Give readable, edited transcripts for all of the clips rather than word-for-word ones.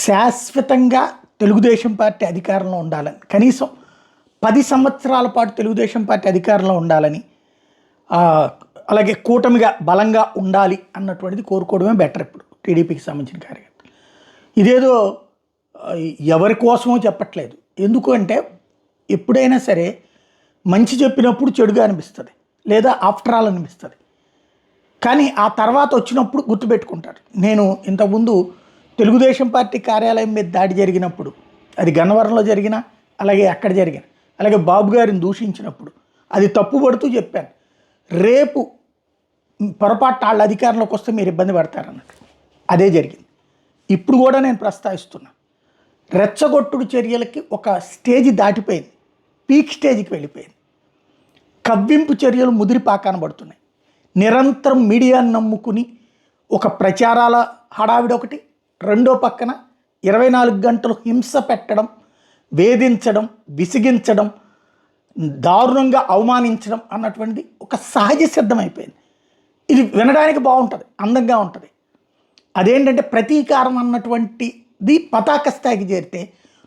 శాశ్వతంగా తెలుగుదేశం పార్టీ అధికారంలో ఉండాలని, కనీసం 10 సంవత్సరాల పాటు తెలుగుదేశం పార్టీ అధికారంలో ఉండాలని, అలాగే కూటమిగా బలంగా ఉండాలి అన్నటువంటిది కోరుకోవడమే బెటర్. ఇప్పుడు టీడీపీకి సంబంధించిన కార్యకర్తలు ఇదేదో ఎవరి కోసమో చెప్పట్లేదు. ఎందుకు అంటే ఎప్పుడైనా సరే మంచి చెప్పినప్పుడు చెడుగా అనిపిస్తుంది, లేదా ఆఫ్టర్ ఆల్ అనిపిస్తుంది. కానీ ఆ తర్వాత వచ్చినప్పుడు గుర్తుపెట్టుకుంటారు. నేను ఇంతకుముందు తెలుగుదేశం పార్టీ కార్యాలయం మీద దాడి జరిగినప్పుడు, అది గన్నవరంలో జరిగిన, అలాగే అక్కడ జరిగిన, అలాగే బాబు గారిని దూషించినప్పుడు అది తప్పుపడుతూ చెప్పాను, రేపు పొరపాటు వాళ్ళ అధికారంలోకి వస్తే మీరు ఇబ్బంది పడతారన్నట్టు. అదే జరిగింది. ఇప్పుడు కూడా నేను ప్రస్తావిస్తున్నా, రెచ్చగొట్టుడు చర్యలకి ఒక స్టేజ్ దాటిపోయింది, పీక్ స్టేజ్కి వెళ్ళిపోయింది. కవ్వింపు చర్యలు ముదిరిపాకాన పడుతున్నాయి. నిరంతరం మీడియాను నమ్ముకుని ఒక ప్రచారాల హడావిడి ఒకటి, రెండో పక్కన 24 గంటలు హింస పెట్టడం, వేధించడం, విసిగించడం, దారుణంగా అవమానించడం అన్నటువంటిది ఒక సహజ సిద్ధమైపోయింది. ఇది వినడానికి బాగుంటుంది, అందంగా ఉంటుంది. అదేంటంటే ప్రతీకారం అన్నటువంటిది పతాక స్థాయికి చేరితే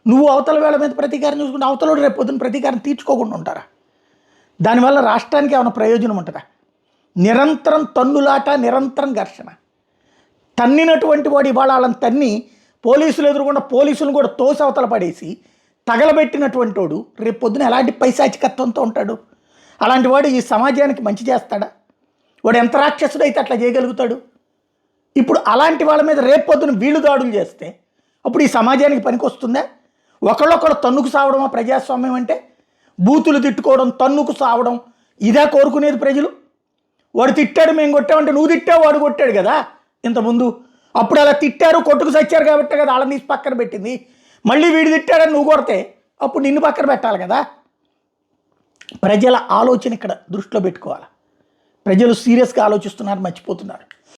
నువ్వు అవతల వేళ మీద ప్రతీకారం చూసుకుంటే అవతల రేపు పొద్దున్న ప్రతీకారం తీర్చుకోకుండా ఉంటారా? దానివల్ల రాష్ట్రానికి ఏమైనా ప్రయోజనం ఉంటుందా? నిరంతరం తన్నులాట, నిరంతరం ఘర్షణ. తన్నినటువంటి వాడు ఇవాళ వాళ్ళని తన్ని పోలీసులు ఎదురుకుండా పోలీసులను కూడా తోసి అవతల పడేసి తగలబెట్టినటువంటి వాడు రేపు పొద్దున ఎలాంటి పైశాచికత్వంతో ఉంటాడు? అలాంటి వాడు ఈ సమాజానికి మంచి చేస్తాడా? వాడు ఎంత రాక్షసుడు అయితే అట్లా చేయగలుగుతాడు? ఇప్పుడు అలాంటి వాళ్ళ మీద రేపు పొద్దున వీళ్ళు దాడులు చేస్తే అప్పుడు ఈ సమాజానికి పనికొస్తుందా? ఒకళ్ళొకళ్ళు తన్నుకు సావడమా ప్రజాస్వామ్యం అంటే? బూతులు తిట్టుకోవడం, తన్నుకు సావడం, ఇదే కోరుకునేది ప్రజలు? వాడు తిట్టాడు మేము కొట్టామంటే నువ్వు తిట్టావు వాడు కొట్టాడు కదా ఇంతకుముందు. అప్పుడు అలా తిట్టారు, కొట్టుకు సచ్చారు కాబట్టి కదా వాళ్ళని తీసి పక్కన పెట్టింది. మళ్ళీ వీడు తిట్టాడని నువ్వు కొడితే అప్పుడు నిన్ను పక్కన పెట్టాలి కదా. ప్రజల ఆలోచన ఇక్కడ దృష్టిలో పెట్టుకోవాలి. ప్రజలు సీరియస్గా ఆలోచిస్తున్నారు, మర్చిపోతున్నారు.